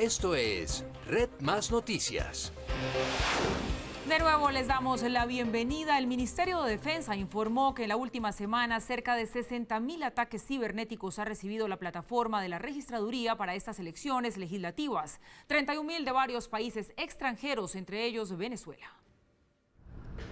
Esto es Red Más Noticias. De nuevo les damos la bienvenida. El Ministerio de Defensa informó que en la última semana cerca de 60.000 ataques cibernéticos ha recibido la plataforma de la registraduría para estas elecciones legislativas. 31.000 de varios países extranjeros, entre ellos Venezuela.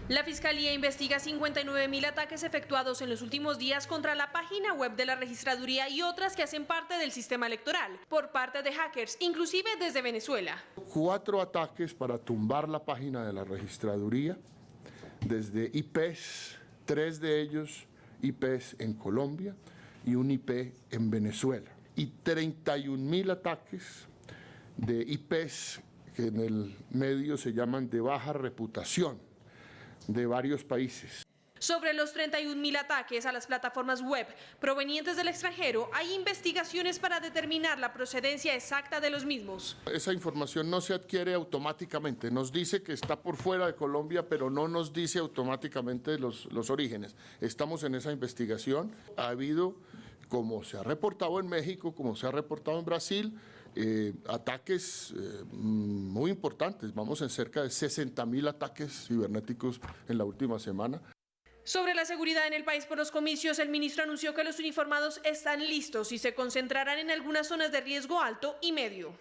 La Fiscalía investiga 59.000 ataques efectuados en los últimos días contra la página web de la registraduría y otras que hacen parte del sistema electoral por parte de hackers, inclusive desde Venezuela. 4 ataques para tumbar la página de la registraduría desde IPs, 3 de ellos IPs en Colombia y un IP en Venezuela. Y 31.000 ataques de IPs que en el medio se llaman de baja reputación, de varios países. Sobre los 31.000 ataques a las plataformas web provenientes del extranjero, hay investigaciones para determinar la procedencia exacta de los mismos. Esa información no se adquiere automáticamente, nos dice que está por fuera de Colombia, pero no nos dice automáticamente los orígenes. Estamos en esa investigación. Ha habido, como se ha reportado en México, como se ha reportado en Brasil, ataques muy importantes. Vamos en cerca de 60.000 ataques cibernéticos en la última semana. Sobre la seguridad en el país por los comicios, el ministro anunció que los uniformados están listos y se concentrarán en algunas zonas de riesgo alto y medio.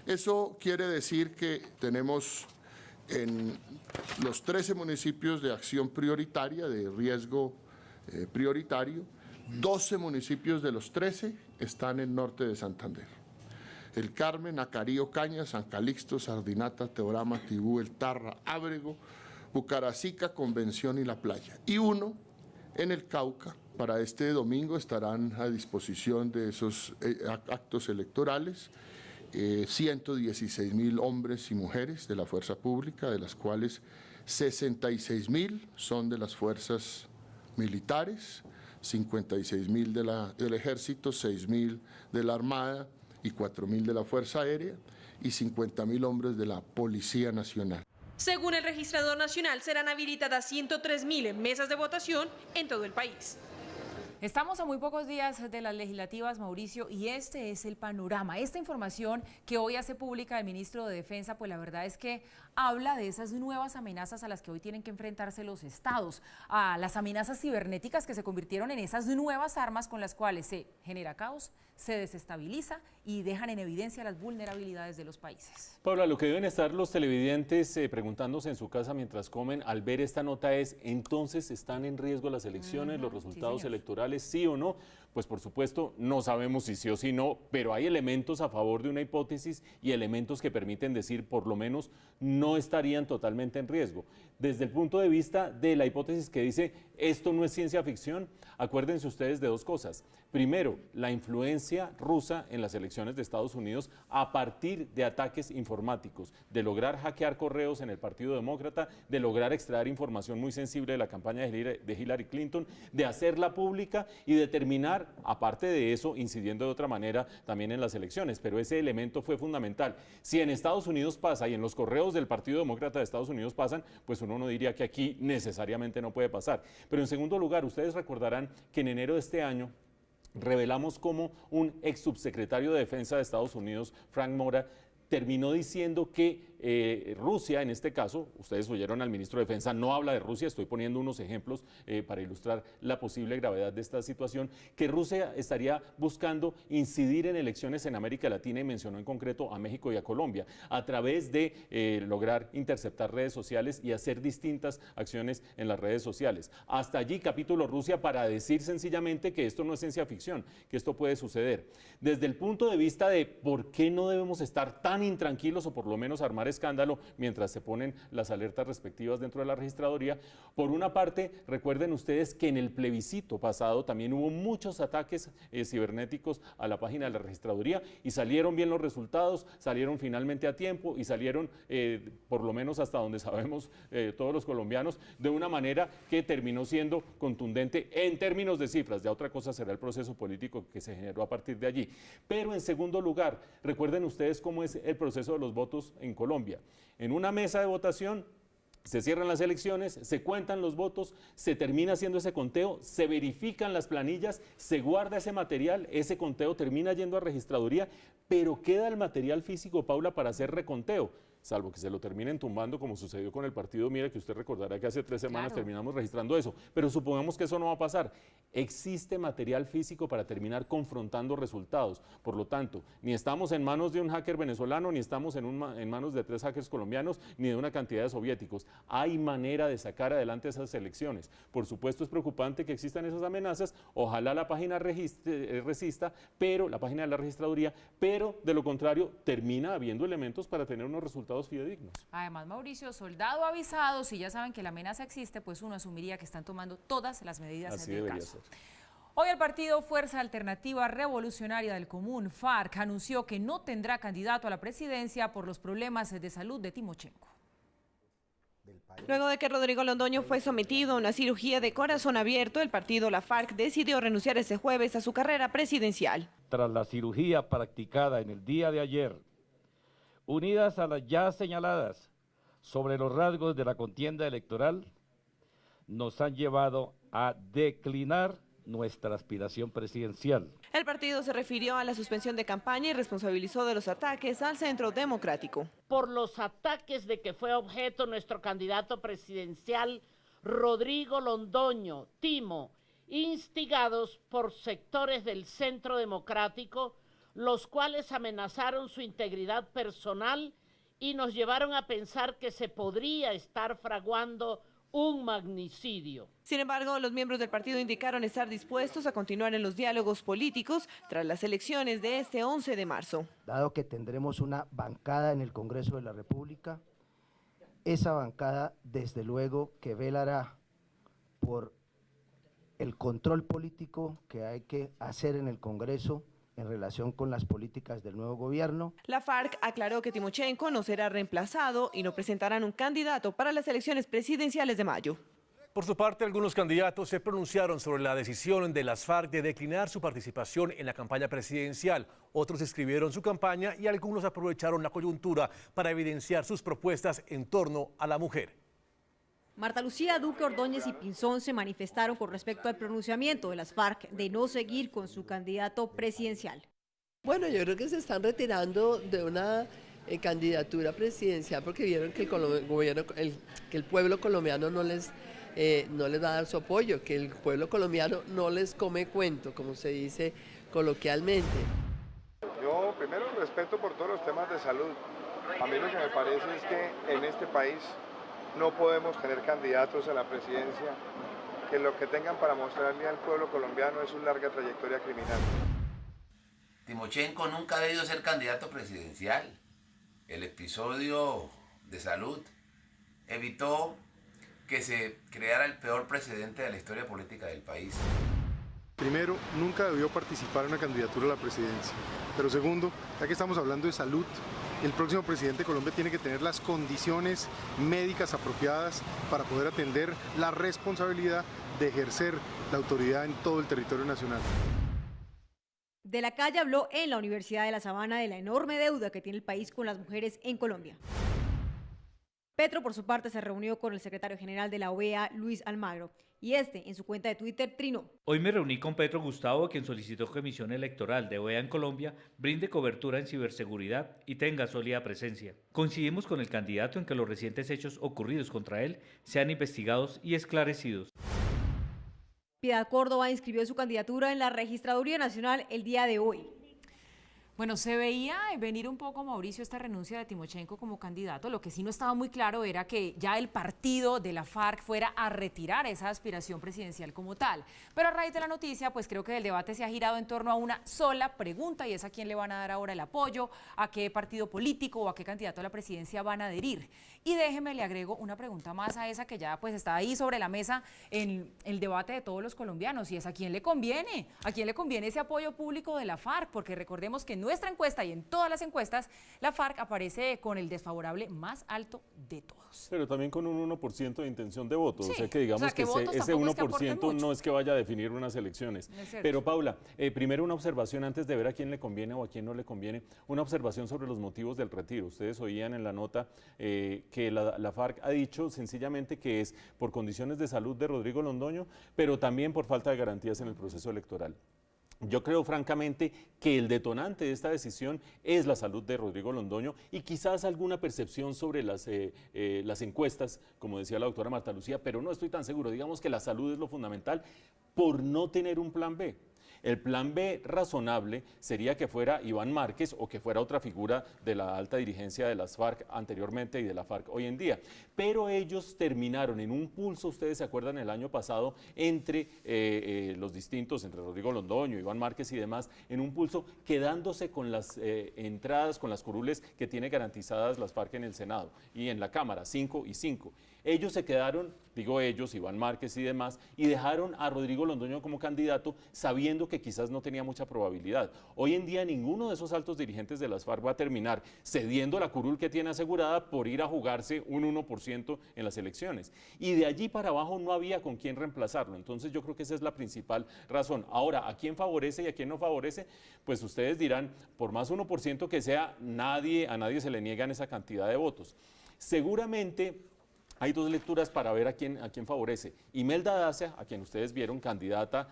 Eso quiere decir que tenemos en los 13 municipios de acción prioritaria, de riesgo prioritario, 12 municipios de los 13 están en norte de Santander. El Carmen, Acarí, Cañas, San Calixto, Sardinata, Teorama, Tibú, El Tarra, Ábrego, Bucaracica, Convención y La Playa. Y uno en el Cauca. Para este domingo estarán a disposición de esos actos electorales 116.000 hombres y mujeres de la fuerza pública, de las cuales 66.000 son de las fuerzas militares, 56.000 del ejército, 6.000 de la armada y 4.000 de la Fuerza Aérea y 50.000 hombres de la Policía Nacional. Según el registrador nacional, serán habilitadas 103.000 mesas de votación en todo el país. Estamos a muy pocos días de las legislativas, Mauricio, y este es el panorama. Esta información que hoy hace pública el ministro de Defensa, pues la verdad es que habla de esas nuevas amenazas a las que hoy tienen que enfrentarse los estados, a las amenazas cibernéticas que se convirtieron en esas nuevas armas con las cuales se genera caos, se desestabiliza y dejan en evidencia las vulnerabilidades de los países. Paula, lo que deben estar los televidentes preguntándose en su casa mientras comen al ver esta nota es, ¿entonces están en riesgo las elecciones, los resultados electorales, sí o no? Pues por supuesto no sabemos si sí o si no, pero hay elementos a favor de una hipótesis y elementos que permiten decir por lo menos no estarían totalmente en riesgo. Desde el punto de vista de la hipótesis que dice esto no es ciencia ficción, acuérdense ustedes de dos cosas. Primero, la influencia rusa en las elecciones de Estados Unidos a partir de ataques informáticos, de lograr hackear correos en el Partido Demócrata, de lograr extraer información muy sensible de la campaña de Hillary Clinton, de hacerla pública y de terminar, aparte de eso, incidiendo de otra manera también en las elecciones. Pero ese elemento fue fundamental. Si en Estados Unidos pasa y en los correos del Partido Demócrata de Estados Unidos pasan, pues uno no diría que aquí necesariamente no puede pasar. Pero en segundo lugar, ustedes recordarán que en enero de este año revelamos cómo un ex subsecretario de Defensa de Estados Unidos, Frank Mora, terminó diciendo que Rusia, en este caso, ustedes oyeron al ministro de Defensa, no habla de Rusia, estoy poniendo unos ejemplos para ilustrar la posible gravedad de esta situación, que Rusia estaría buscando incidir en elecciones en América Latina y mencionó en concreto a México y a Colombia, a través de lograr interceptar redes sociales y hacer distintas acciones en las redes sociales. Hasta allí capítulo Rusia para decir sencillamente que esto no es ciencia ficción, que esto puede suceder. Desde el punto de vista de por qué no debemos estar tan intranquilos o por lo menos armar escándalo mientras se ponen las alertas respectivas dentro de la registraduría. Por una parte, recuerden ustedes que en el plebiscito pasado también hubo muchos ataques cibernéticos a la página de la registraduría y salieron bien los resultados, salieron finalmente a tiempo y salieron, por lo menos hasta donde sabemos todos los colombianos, de una manera que terminó siendo contundente en términos de cifras. Ya otra cosa será el proceso político que se generó a partir de allí. Pero en segundo lugar, recuerden ustedes cómo es el proceso de los votos en Colombia. En una mesa de votación Se cierran las elecciones, se cuentan los votos, se termina haciendo ese conteo, se verifican las planillas, se guarda ese material, ese conteo termina yendo a registraduría, pero queda el material físico, Paula, para hacer reconteo, salvo que se lo terminen tumbando como sucedió con el partido Mira, que usted recordará que hace 3 semanas terminamos registrando eso, pero supongamos que eso no va a pasar. Existe material físico para terminar confrontando resultados, por lo tanto, ni estamos en manos de un hacker venezolano, ni estamos en manos de 3 hackers colombianos, ni de una cantidad de soviéticos. Hay manera de sacar adelante esas elecciones. Por supuesto es preocupante que existan esas amenazas, ojalá la página resista, pero la página de la registraduría, pero de lo contrario termina habiendo elementos para tener unos resultados fidedignos. Además, Mauricio, soldado avisado, si ya saben que la amenaza existe, pues uno asumiría que están tomando todas las medidas del caso. Hoy el partido Fuerza Alternativa Revolucionaria del Común, FARC, anunció que no tendrá candidato a la presidencia por los problemas de salud de Timochenko. Luego de que Rodrigo Londoño fue sometido a una cirugía de corazón abierto, el partido La FARC decidió renunciar este jueves a su carrera presidencial. Tras la cirugía practicada en el día de ayer, unidas a las ya señaladas sobre los rasgos de la contienda electoral, nos han llevado a declinar nuestra aspiración presidencial. El partido se refirió a la suspensión de campaña y responsabilizó de los ataques al Centro Democrático. Por los ataques de que fue objeto nuestro candidato presidencial Rodrigo Londoño, Timo, instigados por sectores del Centro Democrático, los cuales amenazaron su integridad personal y nos llevaron a pensar que se podría estar fraguando un magnicidio. Sin embargo, los miembros del partido indicaron estar dispuestos a continuar en los diálogos políticos tras las elecciones de este 11 de marzo. Dado que tendremos una bancada en el Congreso de la República, esa bancada desde luego que velará por el control político que hay que hacer en el Congreso en relación con las políticas del nuevo gobierno. La FARC aclaró que Timochenko no será reemplazado y no presentarán un candidato para las elecciones presidenciales de mayo. Por su parte, algunos candidatos se pronunciaron sobre la decisión de las FARC de declinar su participación en la campaña presidencial. Otros escribieron su campaña y algunos aprovecharon la coyuntura para evidenciar sus propuestas en torno a la mujer. Marta Lucía Duque Ordóñez y Pinzón se manifestaron con respecto al pronunciamiento de las FARC de no seguir con su candidato presidencial. Bueno, yo creo que se están retirando de una candidatura presidencial porque vieron que el pueblo colombiano no les va a dar su apoyo, que el pueblo colombiano no les come cuento, como se dice coloquialmente. Yo primero respeto por todos los temas de salud. A mí lo que me parece es que en este país no podemos tener candidatos a la presidencia que lo que tengan para mostrarle al pueblo colombiano es su larga trayectoria criminal. Timochenko nunca ha debido ser candidato presidencial. El episodio de salud evitó que se creara el peor precedente de la historia política del país. Primero, nunca debió participar en una candidatura a la presidencia. Pero segundo, ya que estamos hablando de salud, el próximo presidente de Colombia tiene que tener las condiciones médicas apropiadas para poder atender la responsabilidad de ejercer la autoridad en todo el territorio nacional. De la Calle habló en la Universidad de La Sabana de la enorme deuda que tiene el país con las mujeres en Colombia. Petro, por su parte, se reunió con el secretario general de la OEA, Luis Almagro, y en su cuenta de Twitter, trinó. Hoy me reuní con Petro Gustavo, quien solicitó que Comisión Electoral de OEA en Colombia brinde cobertura en ciberseguridad y tenga sólida presencia. Coincidimos con el candidato en que los recientes hechos ocurridos contra él sean investigados y esclarecidos. Piedad Córdoba inscribió su candidatura en la Registraduría Nacional el día de hoy. Bueno, se veía venir un poco, Mauricio, esta renuncia de Timochenko como candidato. Lo que sí no estaba muy claro era que ya el partido de la FARC fuera a retirar esa aspiración presidencial como tal. Pero a raíz de la noticia, pues creo que el debate se ha girado en torno a una sola pregunta, y es a quién le van a dar ahora el apoyo, a qué partido político o a qué candidato a la presidencia van a adherir. Y déjeme, le agrego una pregunta más a esa que ya pues está ahí sobre la mesa en el debate de todos los colombianos, y es a quién le conviene ese apoyo público de la FARC, porque recordemos que no nuestra encuesta y en todas las encuestas, la FARC aparece con el desfavorable más alto de todos. Pero también con un 1% de intención de voto, Sí, o sea que digamos que ese 1% no es que vaya a definir unas elecciones. Pero Paula, primero una observación antes de ver a quién le conviene o a quién no le conviene, una observación sobre los motivos del retiro. Ustedes oían en la nota que la FARC ha dicho sencillamente que es por condiciones de salud de Rodrigo Londoño, pero también por falta de garantías en el proceso electoral. Yo creo francamente que el detonante de esta decisión es la salud de Rodrigo Londoño y quizás alguna percepción sobre las encuestas, como decía la doctora Marta Lucía, pero no estoy tan seguro. Digamos que la salud es lo fundamental por no tener un plan B. El plan B razonable sería que fuera Iván Márquez o que fuera otra figura de la alta dirigencia de las FARC anteriormente y de la FARC hoy en día. Pero ellos terminaron en un pulso, ustedes se acuerdan, el año pasado, entre los distintos, entre Rodrigo Londoño, Iván Márquez y demás, en un pulso quedándose con las entradas, con las curules que tiene garantizadas las FARC en el Senado y en la Cámara, 5 y 5. Ellos se quedaron, digo ellos, Iván Márquez y demás, y dejaron a Rodrigo Londoño como candidato sabiendo que quizás no tenía mucha probabilidad. Hoy en día ninguno de esos altos dirigentes de las FARC va a terminar cediendo la curul que tiene asegurada por ir a jugarse un 1% en las elecciones. Y de allí para abajo no había con quién reemplazarlo. Entonces yo creo que esa es la principal razón. Ahora, ¿a quién favorece y a quién no favorece? Pues ustedes dirán, por más 1% que sea, a nadie se le niegan esa cantidad de votos. Seguramente hay dos lecturas para ver a quién favorece. Imelda Daza, a quien ustedes vieron candidata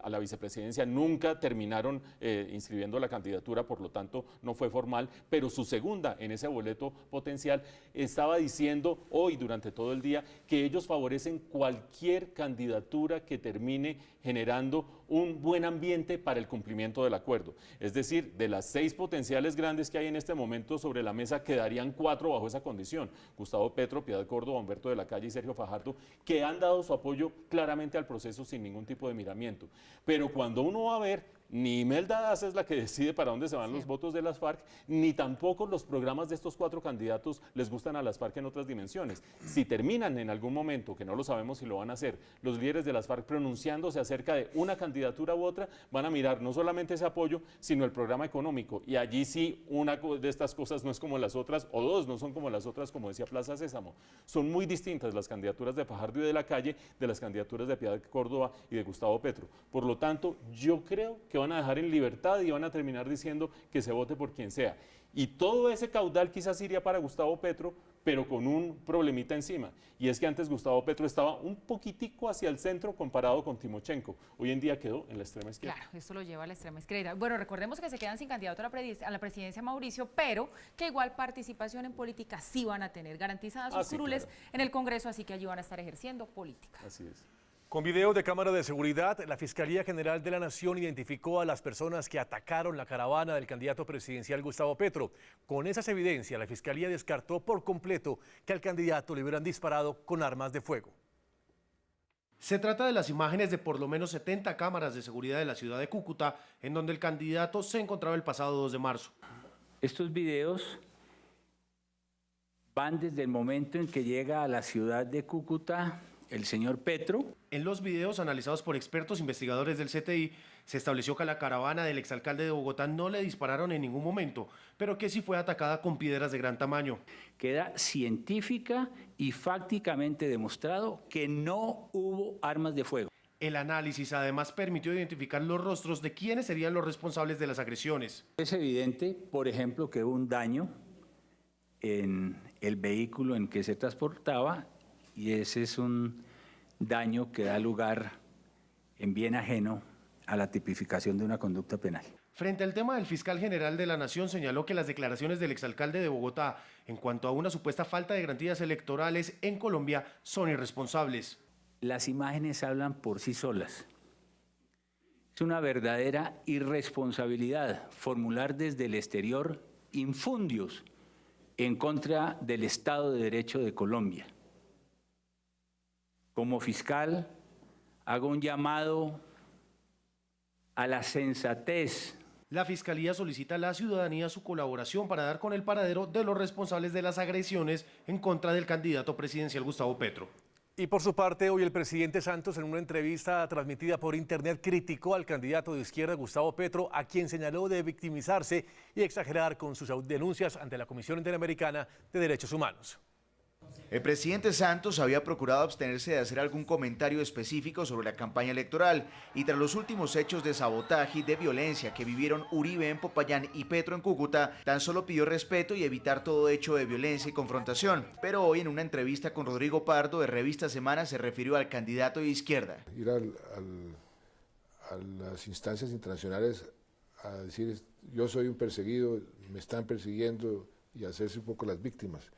a la vicepresidencia, nunca terminaron inscribiendo la candidatura, por lo tanto no fue formal, pero su segunda en ese boleto potencial estaba diciendo hoy durante todo el día que ellos favorecen cualquier candidatura que termine generando un buen ambiente para el cumplimiento del acuerdo. Es decir, de las 6 potenciales grandes que hay en este momento sobre la mesa, quedarían 4 bajo esa condición. Gustavo Petro, Piedad Córdoba, Humberto de la Calle y Sergio Fajardo, que han dado su apoyo claramente al proceso sin ningún tipo de miramiento. Pero cuando uno va a ver, ni Imelda Daza es la que decide para dónde se van los votos de las FARC, ni tampoco los programas de estos 4 candidatos les gustan a las FARC en otras dimensiones. Si terminan en algún momento, que no lo sabemos si lo van a hacer, los líderes de las FARC pronunciándose acerca de una candidatura u otra, van a mirar no solamente ese apoyo, sino el programa económico. Y allí sí, una de estas cosas no es como las otras, o dos no son como las otras, como decía Plaza Sésamo. Son muy distintas las candidaturas de Fajardo y de la Calle de las candidaturas de Piedad Córdoba y de Gustavo Petro. Por lo tanto, yo creo que van a dejar en libertad y van a terminar diciendo que se vote por quien sea. Y todo ese caudal quizás iría para Gustavo Petro, pero con un problemita encima. Y es que antes Gustavo Petro estaba un poquitico hacia el centro comparado con Timochenko. Hoy en día quedó en la extrema izquierda. Claro, esto lo lleva a la extrema izquierda. Bueno, recordemos que se quedan sin candidato a la presidencia, Mauricio, pero que igual participación en política sí van a tener garantizadas sus curules en el Congreso, así que allí van a estar ejerciendo política. Así es. Con video de cámara de seguridad, la Fiscalía General de la Nación identificó a las personas que atacaron la caravana del candidato presidencial Gustavo Petro. Con esas evidencias, la Fiscalía descartó por completo que al candidato le hubieran disparado con armas de fuego. Se trata de las imágenes de por lo menos 70 cámaras de seguridad de la ciudad de Cúcuta, en donde el candidato se encontraba el pasado 2 de marzo. Estos videos van desde el momento en que llega a la ciudad de Cúcuta el señor Petro. En los videos analizados por expertos investigadores del CTI, se estableció que a la caravana del exalcalde de Bogotá no le dispararon en ningún momento, pero que sí fue atacada con piedras de gran tamaño. Queda científica y fácticamente demostrado que no hubo armas de fuego. El análisis además permitió identificar los rostros de quienes serían los responsables de las agresiones. Es evidente, por ejemplo, que hubo un daño en el vehículo en que se transportaba, y ese es un daño que da lugar en bien ajeno a la tipificación de una conducta penal. Frente al tema, el fiscal general de la Nación señaló que las declaraciones del exalcalde de Bogotá en cuanto a una supuesta falta de garantías electorales en Colombia son irresponsables. Las imágenes hablan por sí solas. Es una verdadera irresponsabilidad formular desde el exterior infundios en contra del Estado de Derecho de Colombia. Como fiscal, hago un llamado a la sensatez. La Fiscalía solicita a la ciudadanía su colaboración para dar con el paradero de los responsables de las agresiones en contra del candidato presidencial Gustavo Petro. Y por su parte, hoy el presidente Santos, en una entrevista transmitida por internet, criticó al candidato de izquierda Gustavo Petro, a quien señaló de victimizarse y exagerar con sus denuncias ante la Comisión Interamericana de Derechos Humanos. El presidente Santos había procurado abstenerse de hacer algún comentario específico sobre la campaña electoral y tras los últimos hechos de sabotaje y de violencia que vivieron Uribe en Popayán y Petro en Cúcuta, tan solo pidió respeto y evitar todo hecho de violencia y confrontación. Pero hoy en una entrevista con Rodrigo Pardo de Revista Semana se refirió al candidato de izquierda. Ir a las instancias internacionales a decir yo soy un perseguido, me están persiguiendo y hacerse un poco las víctimas.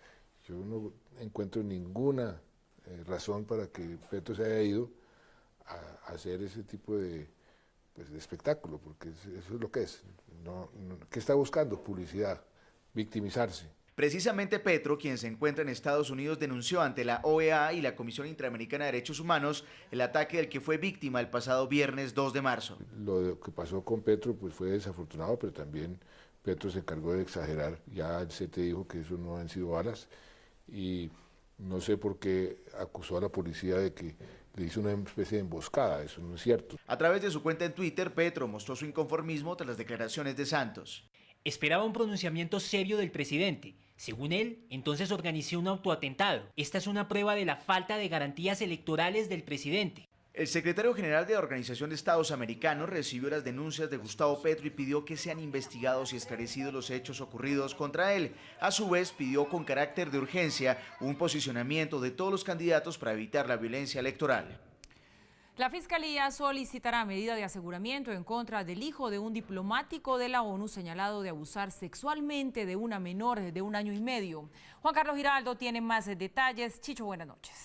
Yo no encuentro ninguna razón para que Petro se haya ido a hacer ese tipo de espectáculo, porque eso es lo que es. ¿Qué está buscando? Publicidad, victimizarse. Precisamente Petro, quien se encuentra en Estados Unidos, denunció ante la OEA y la Comisión Interamericana de Derechos Humanos el ataque del que fue víctima el pasado viernes 2 de marzo. Lo que pasó con Petro pues fue desafortunado, pero también Petro se encargó de exagerar. Ya el CT dijo que eso no han sido balas. Y no sé por qué acusó a la policía de que le hizo una especie de emboscada, eso no es cierto. A través de su cuenta en Twitter, Petro mostró su inconformismo tras las declaraciones de Santos. Esperaba un pronunciamiento serio del presidente. Según él, entonces organizó un autoatentado. Esta es una prueba de la falta de garantías electorales del presidente. El secretario general de la Organización de Estados Americanos recibió las denuncias de Gustavo Petro y pidió que sean investigados y esclarecidos los hechos ocurridos contra él. A su vez, pidió con carácter de urgencia un posicionamiento de todos los candidatos para evitar la violencia electoral. La Fiscalía solicitará medida de aseguramiento en contra del hijo de un diplomático de la ONU señalado de abusar sexualmente de una menor de 1 año y medio. Juan Carlos Giraldo tiene más detalles. Chicho, buenas noches.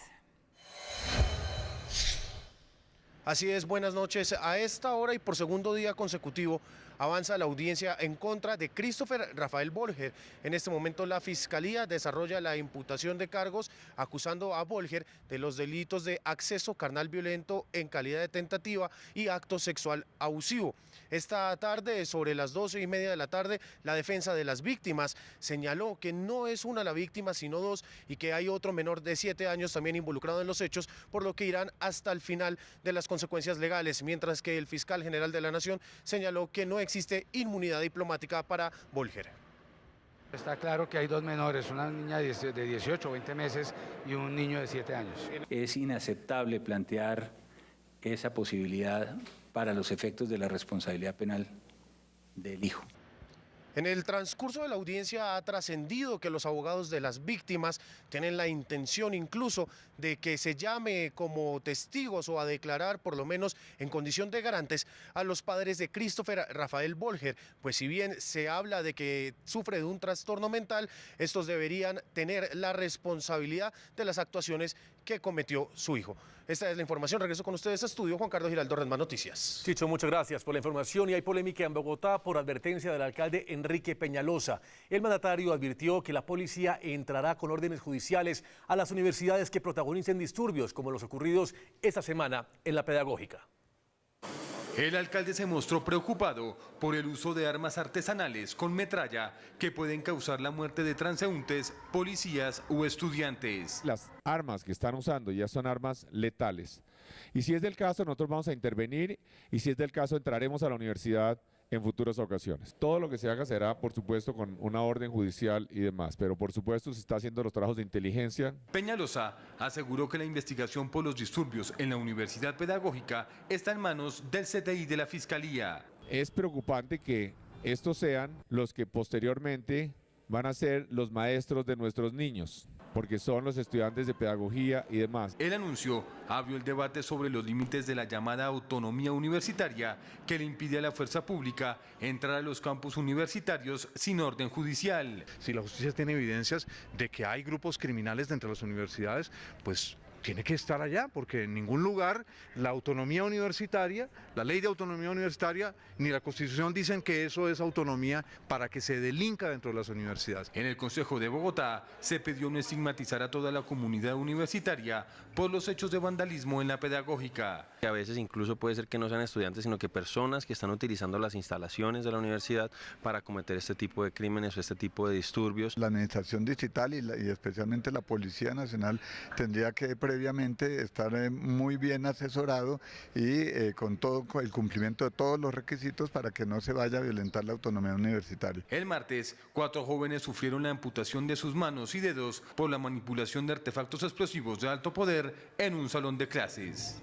Así es, buenas noches. A esta hora y por segundo día consecutivo avanza la audiencia en contra de Christopher Rafael Bolger. En este momento la Fiscalía desarrolla la imputación de cargos acusando a Bolger de los delitos de acceso carnal violento en calidad de tentativa y acto sexual abusivo. Esta tarde, sobre las 12:30 de la tarde, la defensa de las víctimas señaló que no es una la víctima, sino 2, y que hay otro menor de 7 años también involucrado en los hechos, por lo que irán hasta el final de las consecuencias legales, mientras que el fiscal general de la Nación señaló que no existe inmunidad diplomática para Bolger. Está claro que hay 2 menores, una niña de 18 o 20 meses y un niño de 7 años. Es inaceptable plantear esa posibilidad para los efectos de la responsabilidad penal del hijo. En el transcurso de la audiencia ha trascendido que los abogados de las víctimas tienen la intención incluso de que se llame como testigos o a declarar, por lo menos en condición de garantes, a los padres de Christopher Rafael Bolger, pues si bien se habla de que sufre de un trastorno mental, estos deberían tener la responsabilidad de las actuaciones que cometió su hijo. Esta es la información. Regreso con ustedes a estudio. Juan Carlos Giraldo, Red Más Noticias. Chicho, muchas gracias por la información. Y hay polémica en Bogotá por advertencia del alcalde Enrique Peñalosa. El mandatario advirtió que la policía entrará con órdenes judiciales a las universidades que protagonicen disturbios como los ocurridos esta semana en la Pedagógica. El alcalde se mostró preocupado por el uso de armas artesanales con metralla que pueden causar la muerte de transeúntes, policías u estudiantes. Las armas que están usando ya son armas letales. Y si es del caso, nosotros vamos a intervenir y si es del caso, entraremos a la universidad en futuras ocasiones. Todo lo que se haga será, por supuesto, con una orden judicial y demás, pero por supuesto se está haciendo los trabajos de inteligencia. Peñalosa aseguró que la investigación por los disturbios en la Universidad Pedagógica está en manos del CTI de la Fiscalía. Es preocupante que estos sean los que posteriormente van a ser los maestros de nuestros niños, porque son los estudiantes de pedagogía y demás. El anuncio abrió el debate sobre los límites de la llamada autonomía universitaria que le impide a la fuerza pública entrar a los campus universitarios sin orden judicial. Si la justicia tiene evidencias de que hay grupos criminales dentro de las universidades, pues tiene que estar allá, porque en ningún lugar la autonomía universitaria, la ley de autonomía universitaria, ni la Constitución dicen que eso es autonomía para que se delinca dentro de las universidades. En el Consejo de Bogotá se pidió no estigmatizar a toda la comunidad universitaria por los hechos de vandalismo en la Pedagógica. A veces incluso puede ser que no sean estudiantes, sino que personas que están utilizando las instalaciones de la universidad para cometer este tipo de crímenes o este tipo de disturbios. La administración distrital y especialmente la Policía Nacional tendría que previamente, estar muy bien asesorado y con el cumplimiento de todos los requisitos para que no se vaya a violentar la autonomía universitaria. El martes, 4 jóvenes sufrieron la amputación de sus manos y dedos por la manipulación de artefactos explosivos de alto poder en un salón de clases.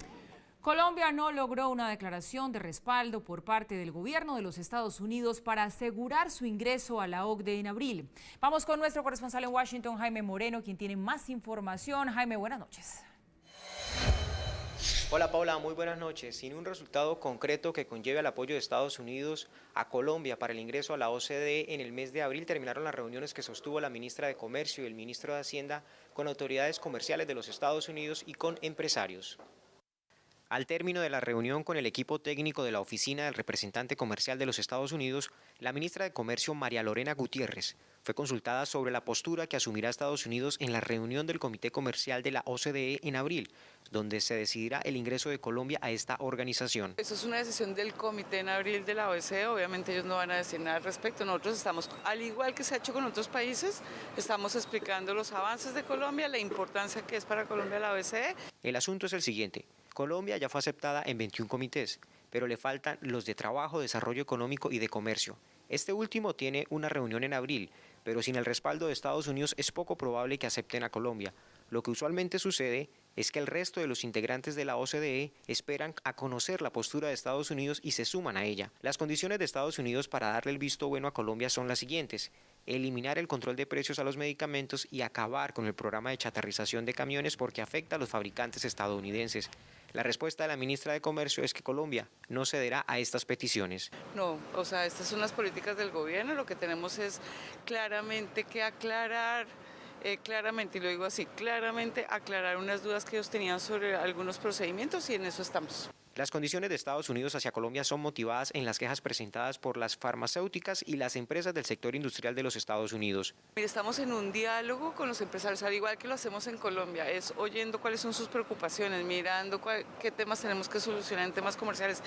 Colombia no logró una declaración de respaldo por parte del gobierno de los Estados Unidos para asegurar su ingreso a la OCDE en abril. Vamos con nuestro corresponsal en Washington, Jaime Moreno, quien tiene más información. Jaime, buenas noches. Hola Paula, muy buenas noches. Sin un resultado concreto que conlleve el apoyo de Estados Unidos a Colombia para el ingreso a la OCDE en el mes de abril, terminaron las reuniones que sostuvo la ministra de Comercio y el ministro de Hacienda con autoridades comerciales de los Estados Unidos y con empresarios. Al término de la reunión con el equipo técnico de la oficina del representante comercial de los Estados Unidos, la ministra de Comercio María Lorena Gutiérrez fue consultada sobre la postura que asumirá Estados Unidos en la reunión del Comité Comercial de la OCDE en abril, donde se decidirá el ingreso de Colombia a esta organización. Eso es una decisión del comité en abril de la OCDE, obviamente ellos no van a decir nada al respecto. Nosotros estamos, al igual que se ha hecho con otros países, estamos explicando los avances de Colombia, la importancia que es para Colombia la OCDE. El asunto es el siguiente: Colombia ya fue aceptada en 21 comités, pero le faltan los de trabajo, desarrollo económico y de comercio. Este último tiene una reunión en abril, pero sin el respaldo de Estados Unidos es poco probable que acepten a Colombia. Lo que usualmente sucede es que el resto de los integrantes de la OCDE esperan a conocer la postura de Estados Unidos y se suman a ella. Las condiciones de Estados Unidos para darle el visto bueno a Colombia son las siguientes: eliminar el control de precios a los medicamentos y acabar con el programa de chatarrización de camiones porque afecta a los fabricantes estadounidenses. La respuesta de la ministra de Comercio es que Colombia no cederá a estas peticiones. No, o sea, estas son las políticas del gobierno, lo que tenemos es claramente que aclarar, claramente, y lo digo así, claramente aclarar unas dudas que ellos tenían sobre algunos procedimientos y en eso estamos. Las condiciones de Estados Unidos hacia Colombia son motivadas en las quejas presentadas por las farmacéuticas y las empresas del sector industrial de los Estados Unidos. Mire, estamos en un diálogo con los empresarios, al igual que lo hacemos en Colombia, es oyendo cuáles son sus preocupaciones, mirando qué temas tenemos que solucionar en temas comerciales.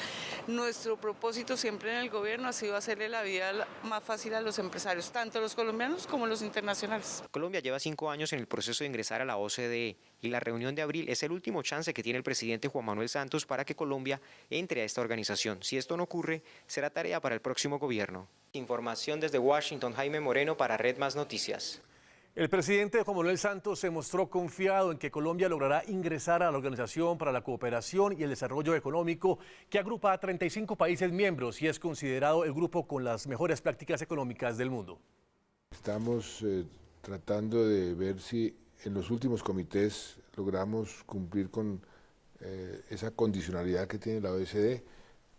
Nuestro propósito siempre en el gobierno ha sido hacerle la vida más fácil a los empresarios, tanto los colombianos como los internacionales. Colombia lleva 5 años en el proceso de ingresar a la OCDE y la reunión de abril es el último chance que tiene el presidente Juan Manuel Santos para que Colombia entre a esta organización. Si esto no ocurre, será tarea para el próximo gobierno. Información desde Washington, Jaime Moreno para Red Más Noticias. El presidente Juan Manuel Santos se mostró confiado en que Colombia logrará ingresar a la Organización para la Cooperación y el Desarrollo Económico, que agrupa a 35 países miembros y es considerado el grupo con las mejores prácticas económicas del mundo. Estamos tratando de ver si en los últimos comités logramos cumplir con esa condicionalidad que tiene la OECD.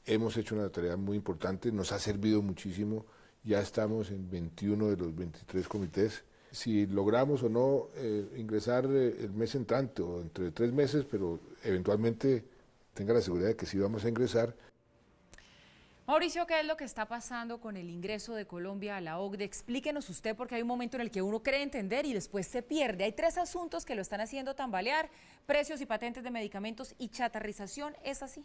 Hemos hecho una tarea muy importante, nos ha servido muchísimo, ya estamos en 21 de los 23 comités. Si logramos o no ingresar el mes entrante o entre 3 meses, pero eventualmente tenga la seguridad de que sí vamos a ingresar. Mauricio, ¿qué es lo que está pasando con el ingreso de Colombia a la OCDE? Explíquenos usted, porque hay un momento en el que uno cree entender y después se pierde. Hay 3 asuntos que lo están haciendo tambalear: precios y patentes de medicamentos y chatarrización. ¿Es así?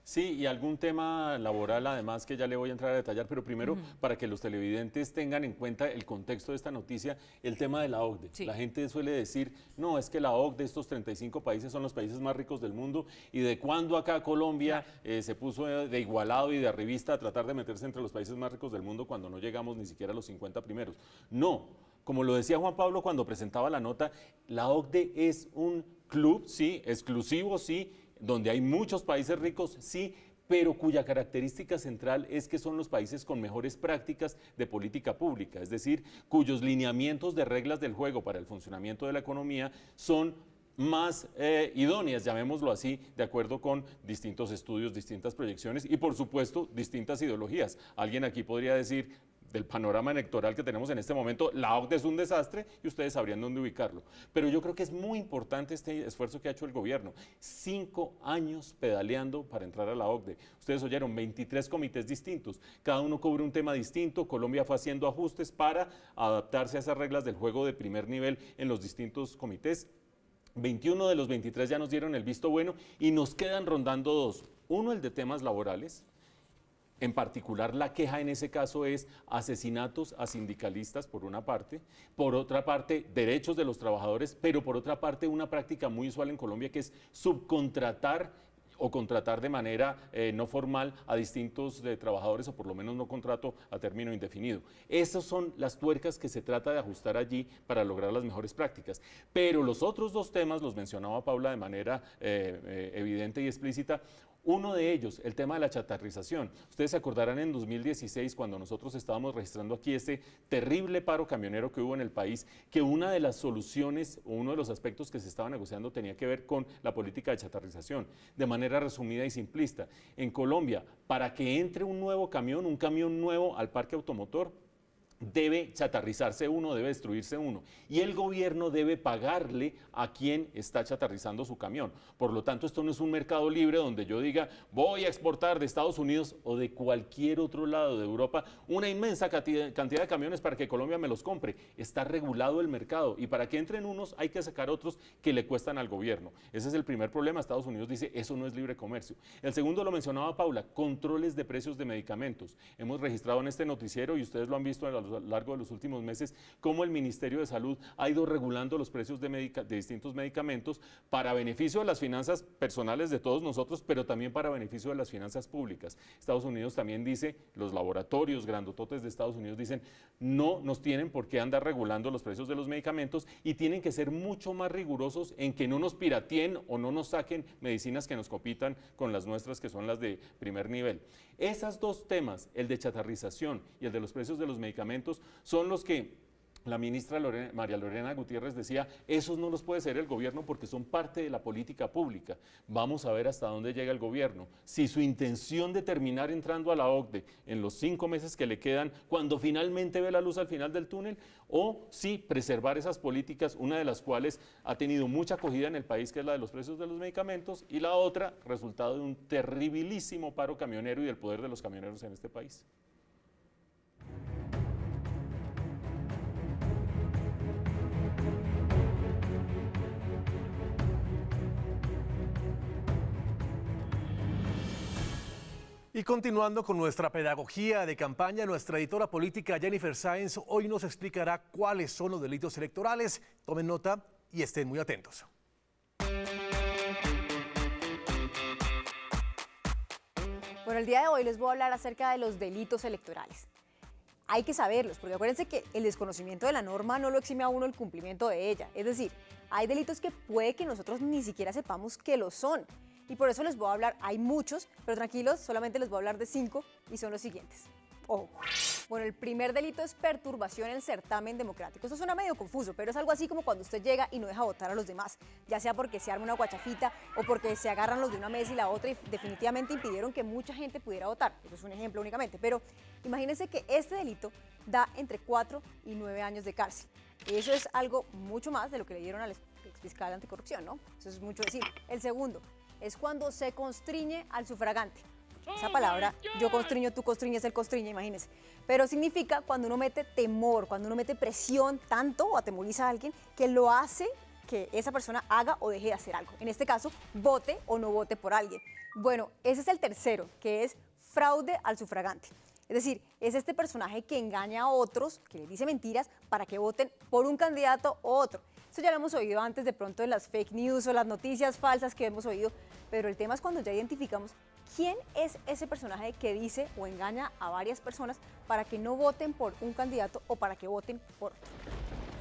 Sí, y algún tema laboral además que ya le voy a entrar a detallar, pero primero para que los televidentes tengan en cuenta el contexto de esta noticia, el tema de la OCDE. Sí. La gente suele decir, no, es que la OCDE, estos 35 países son los países más ricos del mundo, y de cuándo acá Colombia se puso de igualado y de arribista a tratar de meterse entre los países más ricos del mundo cuando no llegamos ni siquiera a los 50 primeros. No, como lo decía Juan Pablo cuando presentaba la nota, la OCDE es un club, sí, exclusivo, sí, donde hay muchos países ricos, sí, pero cuya característica central es que son los países con mejores prácticas de política pública, es decir, cuyos lineamientos de reglas del juego para el funcionamiento de la economía son más idóneas, llamémoslo así, de acuerdo con distintos estudios, distintas proyecciones y, por supuesto, distintas ideologías. Alguien aquí podría decir, del panorama electoral que tenemos en este momento, la OCDE es un desastre y ustedes sabrían dónde ubicarlo. Pero yo creo que es muy importante este esfuerzo que ha hecho el gobierno. 5 años pedaleando para entrar a la OCDE. Ustedes oyeron, 23 comités distintos, cada uno cubre un tema distinto. Colombia fue haciendo ajustes para adaptarse a esas reglas del juego de primer nivel en los distintos comités. 21 de los 23 ya nos dieron el visto bueno y nos quedan rondando 2. Uno, el de temas laborales, En particular, la queja en ese caso es asesinatos a sindicalistas, por una parte, por otra parte, derechos de los trabajadores, pero por otra parte, una práctica muy usual en Colombia que es subcontratar o contratar de manera no formal a distintos trabajadores, o por lo menos no contrato a término indefinido. Esas son las tuercas que se trata de ajustar allí para lograr las mejores prácticas. Pero los otros dos temas los mencionaba Paula de manera evidente y explícita. Uno de ellos, el tema de la chatarrización. Ustedes se acordarán en 2016, cuando nosotros estábamos registrando aquí este terrible paro camionero que hubo en el país, que una de las soluciones o uno de los aspectos que se estaba negociando tenía que ver con la política de chatarrización. De manera resumida y simplista, en Colombia, para que entre un camión nuevo al parque automotor, debe chatarrizarse uno, debe destruirse uno, y el gobierno debe pagarle a quien está chatarrizando su camión. Por lo tanto, esto no es un mercado libre donde yo diga voy a exportar de Estados Unidos o de cualquier otro lado de Europa una inmensa cantidad de camiones para que Colombia me los compre. Está regulado el mercado, y para que entren unos hay que sacar otros que le cuestan al gobierno. Ese es el primer problema. Estados Unidos dice eso no es libre comercio. El segundo lo mencionaba Paula, controles de precios de medicamentos. Hemos registrado en este noticiero, y ustedes lo han visto a lo largo de los últimos meses, cómo el Ministerio de Salud ha ido regulando los precios de distintos medicamentos para beneficio de las finanzas personales de todos nosotros, pero también para beneficio de las finanzas públicas. Estados Unidos también dice, los laboratorios grandototes de Estados Unidos dicen, no nos tienen por qué andar regulando los precios de los medicamentos, y tienen que ser mucho más rigurosos en que no nos pirateen o no nos saquen medicinas que nos compitan con las nuestras, que son las de primer nivel. Esos dos temas, el de chatarrización y el de los precios de los medicamentos, son los que la ministra María Lorena Gutiérrez decía, esos no los puede ser el gobierno porque son parte de la política pública. Vamos a ver hasta dónde llega el gobierno. Si su intención de terminar entrando a la OCDE en los 5 meses que le quedan, cuando finalmente ve la luz al final del túnel, o si preservar esas políticas, una de las cuales ha tenido mucha acogida en el país, que es la de los precios de los medicamentos, y la otra, resultado de un terribilísimo paro camionero y del poder de los camioneros en este país. Y continuando con nuestra pedagogía de campaña, nuestra editora política Jennifer Sáenz hoy nos explicará cuáles son los delitos electorales. Tomen nota y estén muy atentos. Bueno, el día de hoy les voy a hablar acerca de los delitos electorales. Hay que saberlos, porque acuérdense que el desconocimiento de la norma no lo exime a uno el cumplimiento de ella. Es decir, hay delitos que puede que nosotros ni siquiera sepamos que lo son. Y por eso les voy a hablar, hay muchos, pero tranquilos, solamente les voy a hablar de 5 y son los siguientes. Ojo. Bueno, el primer delito es perturbación en el certamen democrático. Esto suena medio confuso, pero es algo así como cuando usted llega y no deja votar a los demás, ya sea porque se arma una guachafita o porque se agarran los de una mesa y la otra y definitivamente impidieron que mucha gente pudiera votar. Eso es un ejemplo únicamente, pero imagínense que este delito da entre 4 y 9 años de cárcel. Eso es algo mucho más de lo que le dieron al exfiscal anticorrupción, ¿no? Eso es mucho decir. El segundo es cuando se constriñe al sufragante. Esa palabra, yo constriño, tú constriñes, él constriñe, imagínense. Pero significa cuando uno mete temor, cuando uno mete presión tanto o atemoriza a alguien que lo hace que esa persona haga o deje de hacer algo. En este caso, vote o no vote por alguien. Bueno, ese es el tercero, que es fraude al sufragante. Es decir, es este personaje que engaña a otros, que les dice mentiras para que voten por un candidato u otro. Eso ya lo hemos oído antes de pronto en las fake news o las noticias falsas que hemos oído, pero el tema es cuando ya identificamos quién es ese personaje que dice o engaña a varias personas para que no voten por un candidato o para que voten por otro.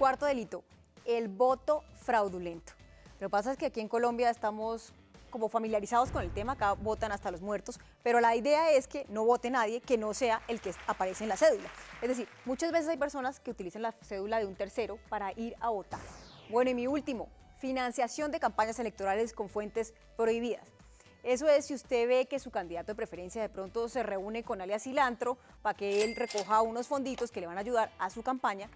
Cuarto delito, el voto fraudulento. Lo que pasa es que aquí en Colombia estamos como familiarizados con el tema, acá votan hasta los muertos, pero la idea es que no vote nadie que no sea el que aparece en la cédula. Es decir, muchas veces hay personas que utilizan la cédula de un tercero para ir a votar. Bueno, y mi último, financiación de campañas electorales con fuentes prohibidas. Eso es si usted ve que su candidato de preferencia de pronto se reúne con alias Cilantro para que él recoja unos fonditos que le van a ayudar a su campaña.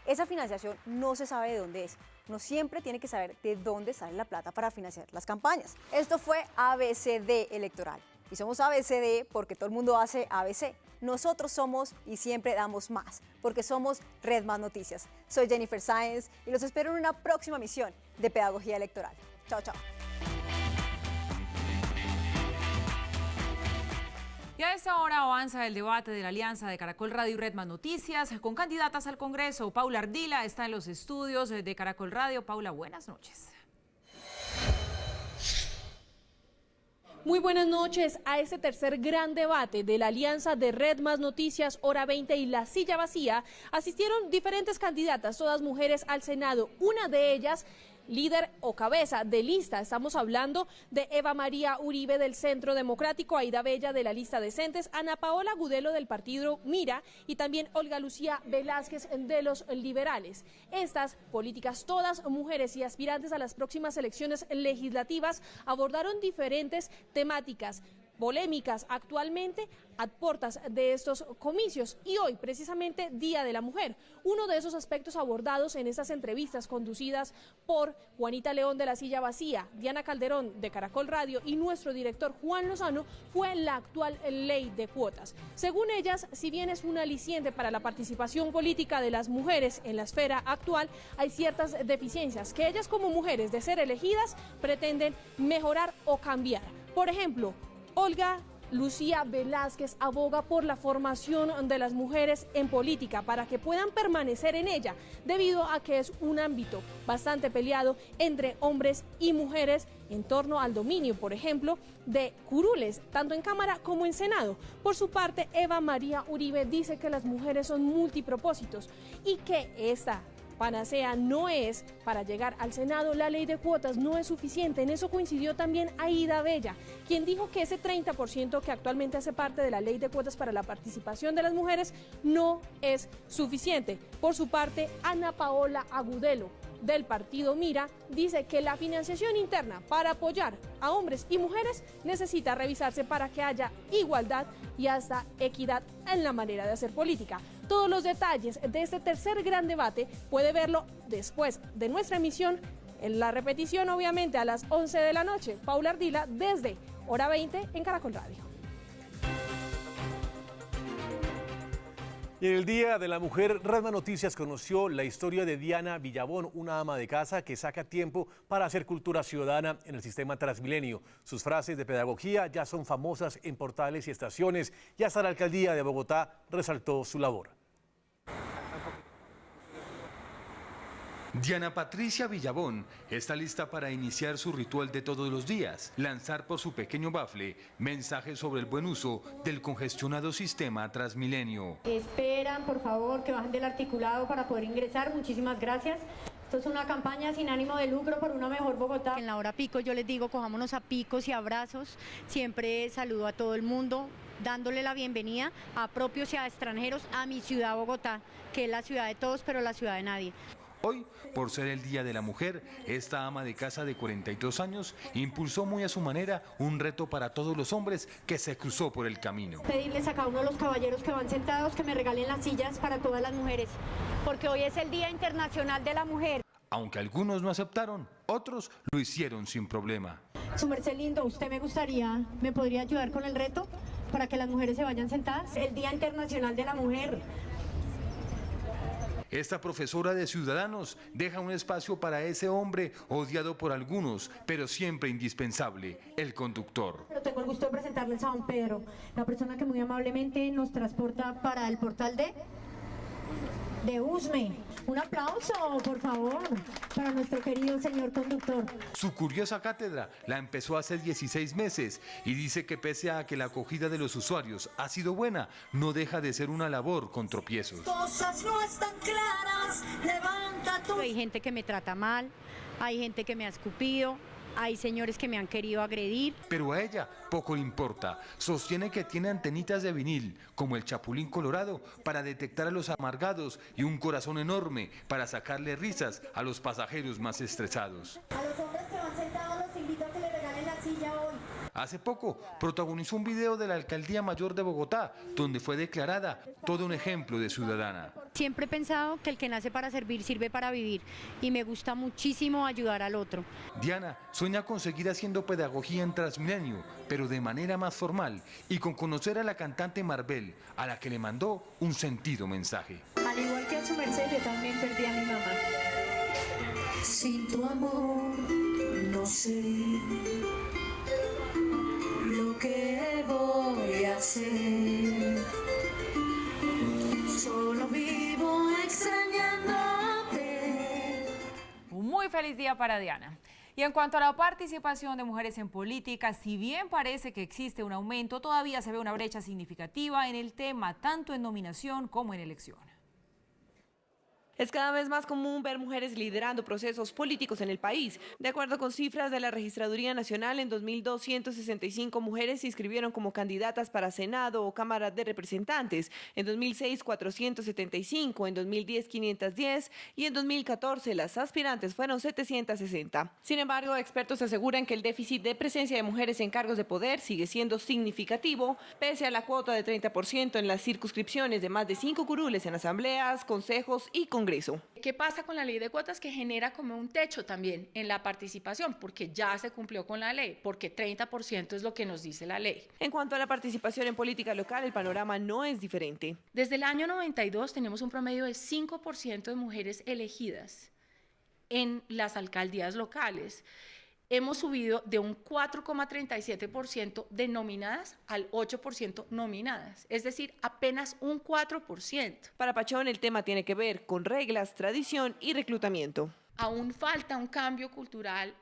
Esa financiación no se sabe de dónde es. Uno siempre tiene que saber de dónde sale la plata para financiar las campañas. Esto fue ABCD electoral. Y somos ABCD porque todo el mundo hace ABC. Nosotros somos y siempre damos más, porque somos Red Más Noticias. Soy Jennifer Sáenz y los espero en una próxima misión de Pedagogía Electoral. Chao, chao. Y a esta hora avanza el debate de la alianza de Caracol Radio y Red Más Noticias con candidatas al Congreso. Paula Ardila está en los estudios de Caracol Radio. Paula, buenas noches. Muy buenas noches a este tercer gran debate de la alianza de Red Más Noticias, Hora 20 y La Silla Vacía. Asistieron diferentes candidatas, todas mujeres, al Senado. Una de ellas, líder o cabeza de lista. Estamos hablando de Eva María Uribe del Centro Democrático, Aida Bella de la lista Decentes, Ana Paola Agudelo del partido Mira y también Olga Lucía Velázquez de los Liberales. Estas políticas, todas mujeres y aspirantes a las próximas elecciones legislativas, abordaron diferentes temáticas polémicas actualmente a puertas de estos comicios y hoy precisamente Día de la Mujer. Uno de esos aspectos abordados en estas entrevistas conducidas por Juanita León de La Silla Vacía, Diana Calderón de Caracol Radio y nuestro director Juan Lozano fue la actual ley de cuotas. Según ellas, si bien es un aliciente para la participación política de las mujeres en la esfera actual, hay ciertas deficiencias que ellas como mujeres de ser elegidas pretenden mejorar o cambiar. Por ejemplo, Olga Lucía Velázquez aboga por la formación de las mujeres en política para que puedan permanecer en ella, debido a que es un ámbito bastante peleado entre hombres y mujeres en torno al dominio, por ejemplo, de curules, tanto en Cámara como en Senado. Por su parte, Eva María Uribe dice que las mujeres son multipropósitos y que esta panacea no es para llegar al Senado, la ley de cuotas no es suficiente. En eso coincidió también Aida Bella, quien dijo que ese 30% que actualmente hace parte de la ley de cuotas para la participación de las mujeres no es suficiente. Por su parte, Ana Paola Agudelo del partido Mira dice que la financiación interna para apoyar a hombres y mujeres necesita revisarse para que haya igualdad y hasta equidad en la manera de hacer política. Todos los detalles de este tercer gran debate puede verlo después de nuestra emisión, en la repetición obviamente a las 11 de la noche. Paula Ardila desde Hora 20 en Caracol Radio. Y en el Día de la Mujer, Red Más Noticias conoció la historia de Diana Villabón, una ama de casa que saca tiempo para hacer cultura ciudadana en el sistema Transmilenio. Sus frases de pedagogía ya son famosas en portales y estaciones, y hasta la alcaldía de Bogotá resaltó su labor. Diana Patricia Villabón está lista para iniciar su ritual de todos los días, lanzar por su pequeño bafle mensajes sobre el buen uso del congestionado sistema Transmilenio. Esperan, por favor, que bajen del articulado para poder ingresar. Muchísimas gracias. Esto es una campaña sin ánimo de lucro por una mejor Bogotá. En la hora pico yo les digo, cojámonos a picos y abrazos. Siempre saludo a todo el mundo, dándole la bienvenida a propios y a extranjeros a mi ciudad Bogotá, que es la ciudad de todos, pero la ciudad de nadie. Hoy, por ser el Día de la Mujer, esta ama de casa de 42 años impulsó muy a su manera un reto para todos los hombres que se cruzó por el camino. Pedirles a cada uno de los caballeros que van sentados que me regalen las sillas para todas las mujeres, porque hoy es el Día Internacional de la Mujer. Aunque algunos no aceptaron, otros lo hicieron sin problema. Su merced lindo, ¿usted me podría ayudar con el reto para que las mujeres se vayan sentadas? El Día Internacional de la Mujer. Esta profesora de Ciudadanos deja un espacio para ese hombre odiado por algunos, pero siempre indispensable, el conductor. Pero tengo el gusto de presentarles a don Pedro, la persona que muy amablemente nos transporta para el portal de Usme. Un aplauso, por favor, para nuestro querido señor conductor. Su curiosa cátedra la empezó hace 16 meses y dice que pese a que la acogida de los usuarios ha sido buena, no deja de ser una labor con tropiezos. Cosas no están claras, levanta tu... Hay gente que me trata mal, hay gente que me ha escupido, hay señores que me han querido agredir. Pero a ella poco le importa. Sostiene que tiene antenitas de vinil, como el Chapulín Colorado, para detectar a los amargados y un corazón enorme para sacarle risas a los pasajeros más estresados. A los hombres que van sentados los invito a que le regalen la silla hoy. Hace poco protagonizó un video de la Alcaldía Mayor de Bogotá, donde fue declarada todo un ejemplo de ciudadana. Siempre he pensado que el que nace para servir sirve para vivir y me gusta muchísimo ayudar al otro. Diana sueña con seguir haciendo pedagogía en Transmilenio, pero de manera más formal y con conocer a la cantante Marvel, a la que le mandó un sentido mensaje. Al igual que a su merced, yo también perdí a mi mamá. Sin tu amor no sé lo que voy a hacer. Muy feliz día para Diana. Y en cuanto a la participación de mujeres en política, si bien parece que existe un aumento, todavía se ve una brecha significativa en el tema, tanto en nominación como en elección. Es cada vez más común ver mujeres liderando procesos políticos en el país. De acuerdo con cifras de la Registraduría Nacional, en 2.265 mujeres se inscribieron como candidatas para Senado o Cámara de Representantes. En 2006, 475, en 2010, 510 y en 2014 las aspirantes fueron 760. Sin embargo, expertos aseguran que el déficit de presencia de mujeres en cargos de poder sigue siendo significativo, pese a la cuota de 30% en las circunscripciones de más de 5 curules en asambleas, consejos y congresos. ¿Qué pasa con la ley de cuotas? Que genera como un techo también en la participación, porque ya se cumplió con la ley, porque 30% es lo que nos dice la ley. En cuanto a la participación en política local, el panorama no es diferente. Desde el año 92 tenemos un promedio de 5% de mujeres elegidas en las alcaldías locales. Hemos subido de un 4,37% de nominadas al 8% nominadas, es decir, apenas un 4%. Para Pachón, el tema tiene que ver con reglas, tradición y reclutamiento. Aún falta un cambio cultural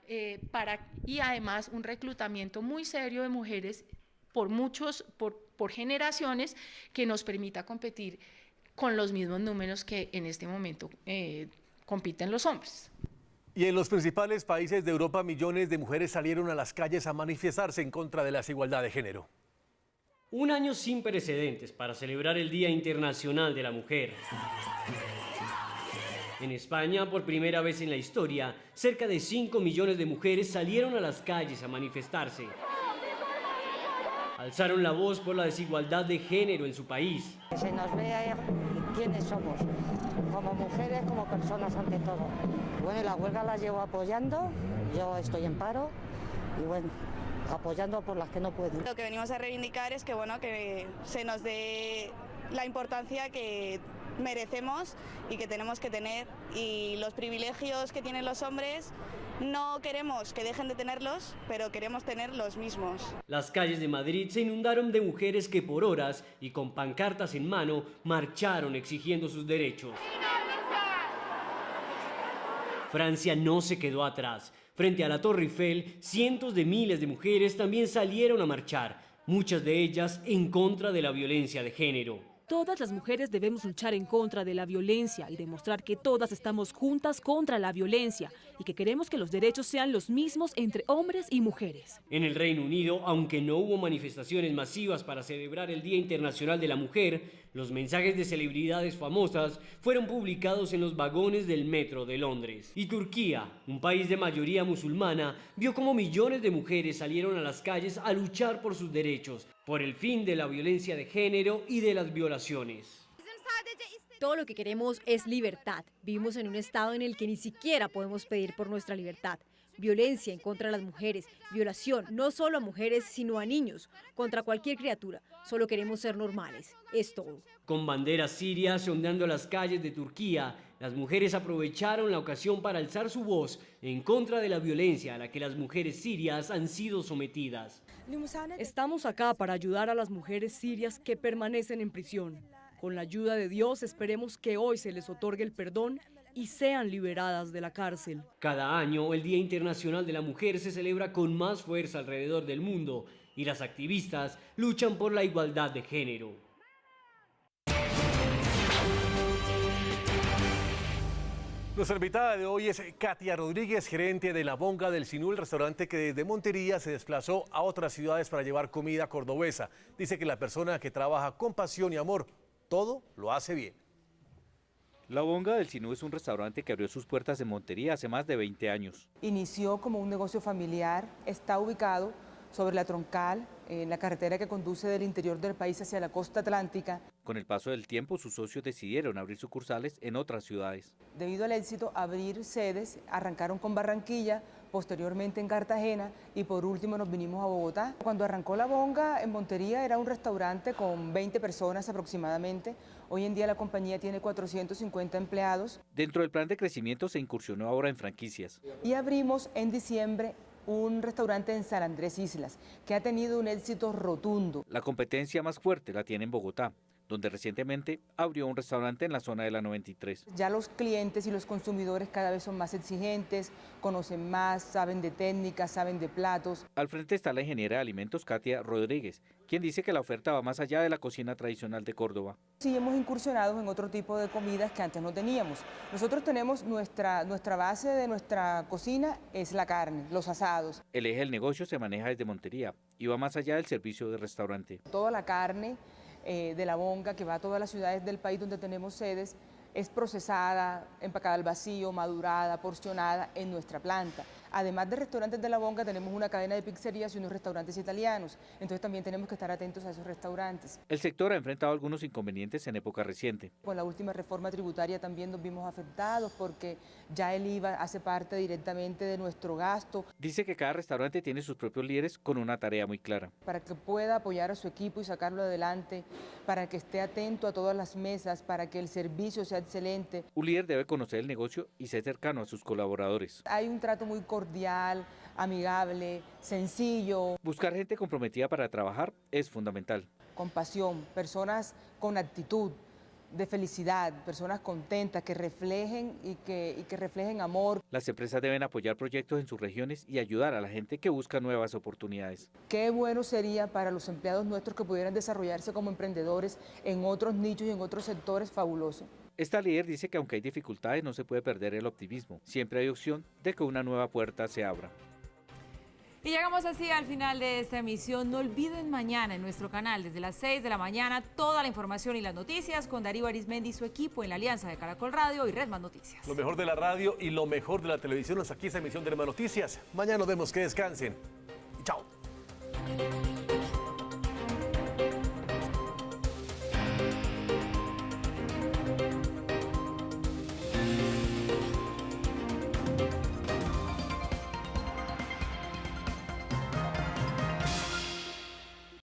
y además un reclutamiento muy serio de mujeres por generaciones que nos permita competir con los mismos números que en este momento compiten los hombres. Y en los principales países de Europa, millones de mujeres salieron a las calles a manifestarse en contra de la desigualdad de género. Un año sin precedentes para celebrar el Día Internacional de la Mujer. En España, por primera vez en la historia, cerca de 5 millones de mujeres salieron a las calles a manifestarse. Alzaron la voz por la desigualdad de género en su país. Que se nos vea quiénes somos, como mujeres, como personas ante todo. Bueno, la huelga la llevo apoyando, yo estoy en paro y bueno, apoyando por las que no pueden. Lo que venimos a reivindicar es que, bueno, que se nos dé la importancia que merecemos y que tenemos que tener, y los privilegios que tienen los hombres no queremos que dejen de tenerlos, pero queremos tener los mismos. Las calles de Madrid se inundaron de mujeres que por horas y con pancartas en mano marcharon exigiendo sus derechos. Francia no se quedó atrás. Frente a la Torre Eiffel, cientos de miles de mujeres también salieron a marchar, muchas de ellas en contra de la violencia de género. Todas las mujeres debemos luchar en contra de la violencia y demostrar que todas estamos juntas contra la violencia y que queremos que los derechos sean los mismos entre hombres y mujeres. En el Reino Unido, aunque no hubo manifestaciones masivas para celebrar el Día Internacional de la Mujer, los mensajes de celebridades famosas fueron publicados en los vagones del metro de Londres. Y Turquía, un país de mayoría musulmana, vio cómo millones de mujeres salieron a las calles a luchar por sus derechos, por el fin de la violencia de género y de las violaciones. Todo lo que queremos es libertad. Vivimos en un estado en el que ni siquiera podemos pedir por nuestra libertad. Violencia en contra de las mujeres, violación no solo a mujeres sino a niños, contra cualquier criatura. Solo queremos ser normales, es todo. Con banderas sirias ondeando las calles de Turquía, las mujeres aprovecharon la ocasión para alzar su voz en contra de la violencia a la que las mujeres sirias han sido sometidas. Estamos acá para ayudar a las mujeres sirias que permanecen en prisión. Con la ayuda de Dios esperemos que hoy se les otorgue el perdón y sean liberadas de la cárcel. Cada año el Día Internacional de la Mujer se celebra con más fuerza alrededor del mundo y las activistas luchan por la igualdad de género. Nuestra invitada de hoy es Katia Rodríguez, gerente de La Bonga del Sinú, el restaurante que desde Montería se desplazó a otras ciudades para llevar comida cordobesa. Dice que la persona que trabaja con pasión y amor, todo lo hace bien. La Bonga del Sinú es un restaurante que abrió sus puertas en Montería hace más de 20 años. Inició como un negocio familiar, está ubicado sobre la Troncal, en la carretera que conduce del interior del país hacia la costa atlántica. Con el paso del tiempo, sus socios decidieron abrir sucursales en otras ciudades. Debido al éxito, abrir sedes, arrancaron con Barranquilla, posteriormente en Cartagena y por último nos vinimos a Bogotá. Cuando arrancó La Bonga en Montería era un restaurante con 20 personas aproximadamente. Hoy en día la compañía tiene 450 empleados. Dentro del plan de crecimiento se incursionó ahora en franquicias. Y abrimos en diciembre un restaurante en San Andrés Islas, que ha tenido un éxito rotundo. La competencia más fuerte la tiene en Bogotá. donde recientemente abrió un restaurante en la zona de la 93. Ya los clientes y los consumidores cada vez son más exigentes, conocen más, saben de técnicas, saben de platos. Al frente está la ingeniera de alimentos Katia Rodríguez, quien dice que la oferta va más allá de la cocina tradicional de Córdoba. Sí, hemos incursionado en otro tipo de comidas que antes no teníamos. Nosotros tenemos nuestra base de nuestra cocina es la carne, los asados. El eje del negocio se maneja desde Montería y va más allá del servicio de restaurante. Toda la carne de La Bonga, que va a todas las ciudades del país donde tenemos sedes, es procesada, empacada al vacío, madurada, porcionada en nuestra planta. Además de restaurantes de La Bonga, tenemos una cadena de pizzerías y unos restaurantes italianos, entonces también tenemos que estar atentos a esos restaurantes. El sector ha enfrentado algunos inconvenientes en época reciente. Con la última reforma tributaria también nos vimos afectados porque ya el IVA hace parte directamente de nuestro gasto. Dice que cada restaurante tiene sus propios líderes con una tarea muy clara. Para que pueda apoyar a su equipo y sacarlo adelante, para que esté atento a todas las mesas, para que el servicio sea excelente. Un líder debe conocer el negocio y ser cercano a sus colaboradores. Hay un trato muy cordial, amigable, sencillo. Buscar gente comprometida para trabajar es fundamental. Con pasión, personas con actitud de felicidad, personas contentas, que reflejen y que reflejen amor. Las empresas deben apoyar proyectos en sus regiones y ayudar a la gente que busca nuevas oportunidades. Qué bueno sería para los empleados nuestros que pudieran desarrollarse como emprendedores en otros nichos y en otros sectores. Fabuloso. Esta líder dice que aunque hay dificultades no se puede perder el optimismo. Siempre hay opción de que una nueva puerta se abra. Y llegamos así al final de esta emisión. No olviden mañana en nuestro canal, desde las 6 de la mañana, toda la información y las noticias con Darío Arizmendi y su equipo en la alianza de Caracol Radio y Red Más Noticias. Lo mejor de la radio y lo mejor de la televisión es aquí, esta emisión de Red Más Noticias. Mañana nos vemos, que descansen. Y chao.